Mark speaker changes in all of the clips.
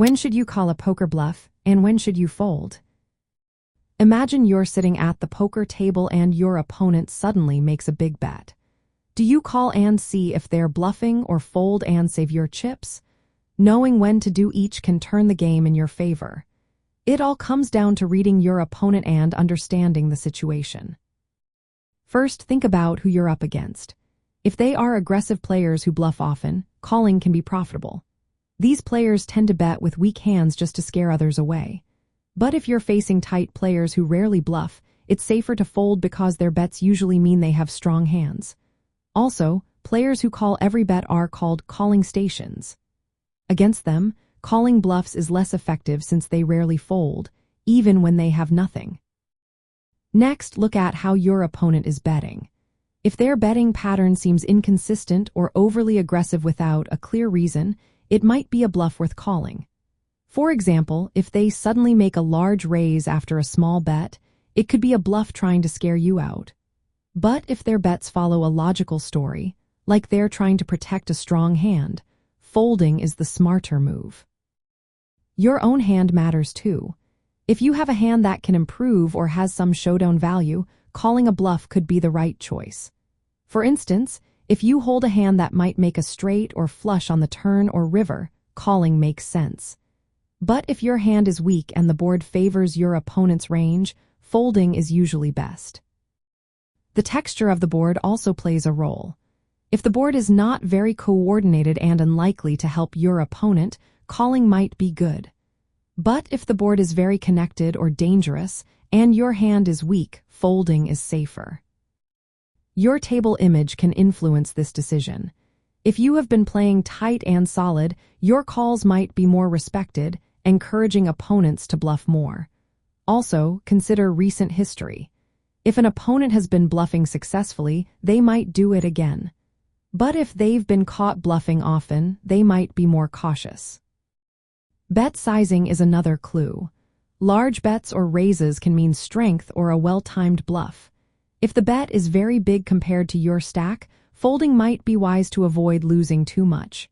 Speaker 1: When should you call a poker bluff, and when should you fold? Imagine you're sitting at the poker table and your opponent suddenly makes a big bet. Do you call and see if they're bluffing or fold and save your chips? Knowing when to do each can turn the game in your favor. It all comes down to reading your opponent and understanding the situation. First, think about who you're up against. If they are aggressive players who bluff often, calling can be profitable. These players tend to bet with weak hands just to scare others away. But if you're facing tight players who rarely bluff, it's safer to fold because their bets usually mean they have strong hands. Also, players who call every bet are called calling stations. Against them, calling bluffs is less effective since they rarely fold, even when they have nothing. Next, look at how your opponent is betting. If their betting pattern seems inconsistent or overly aggressive without a clear reason, it might be a bluff worth calling. For example, if they suddenly make a large raise after a small bet, it could be a bluff trying to scare you out. But if their bets follow a logical story, like they're trying to protect a strong hand, folding is the smarter move. Your own hand matters too. If you have a hand that can improve or has some showdown value, calling a bluff could be the right choice. For instance, if you hold a hand that might make a straight or flush on the turn or river, calling makes sense. But if your hand is weak and the board favors your opponent's range, folding is usually best. The texture of the board also plays a role. If the board is not very coordinated and unlikely to help your opponent, calling might be good. But if the board is very connected or dangerous, and your hand is weak, folding is safer. Your table image can influence this decision. If you have been playing tight and solid, your calls might be more respected, encouraging opponents to bluff more. Also, consider recent history. If an opponent has been bluffing successfully, they might do it again. But if they've been caught bluffing often, they might be more cautious. Bet sizing is another clue. Large bets or raises can mean strength or a well-timed bluff. If the bet is very big compared to your stack, folding might be wise to avoid losing too much.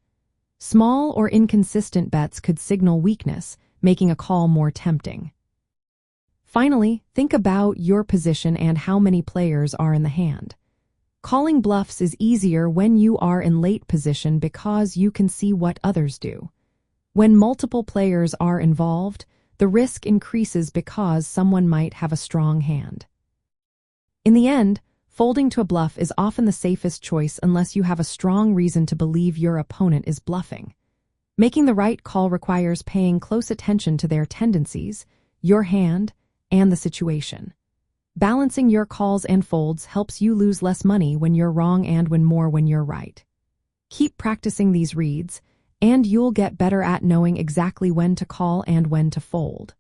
Speaker 1: Small or inconsistent bets could signal weakness, making a call more tempting. Finally, think about your position and how many players are in the hand. Calling bluffs is easier when you are in late position because you can see what others do. When multiple players are involved, the risk increases because someone might have a strong hand. In the end, folding to a bluff is often the safest choice unless you have a strong reason to believe your opponent is bluffing. Making the right call requires paying close attention to their tendencies, your hand, and the situation. Balancing your calls and folds helps you lose less money when you're wrong and win more when you're right. Keep practicing these reads, and you'll get better at knowing exactly when to call and when to fold.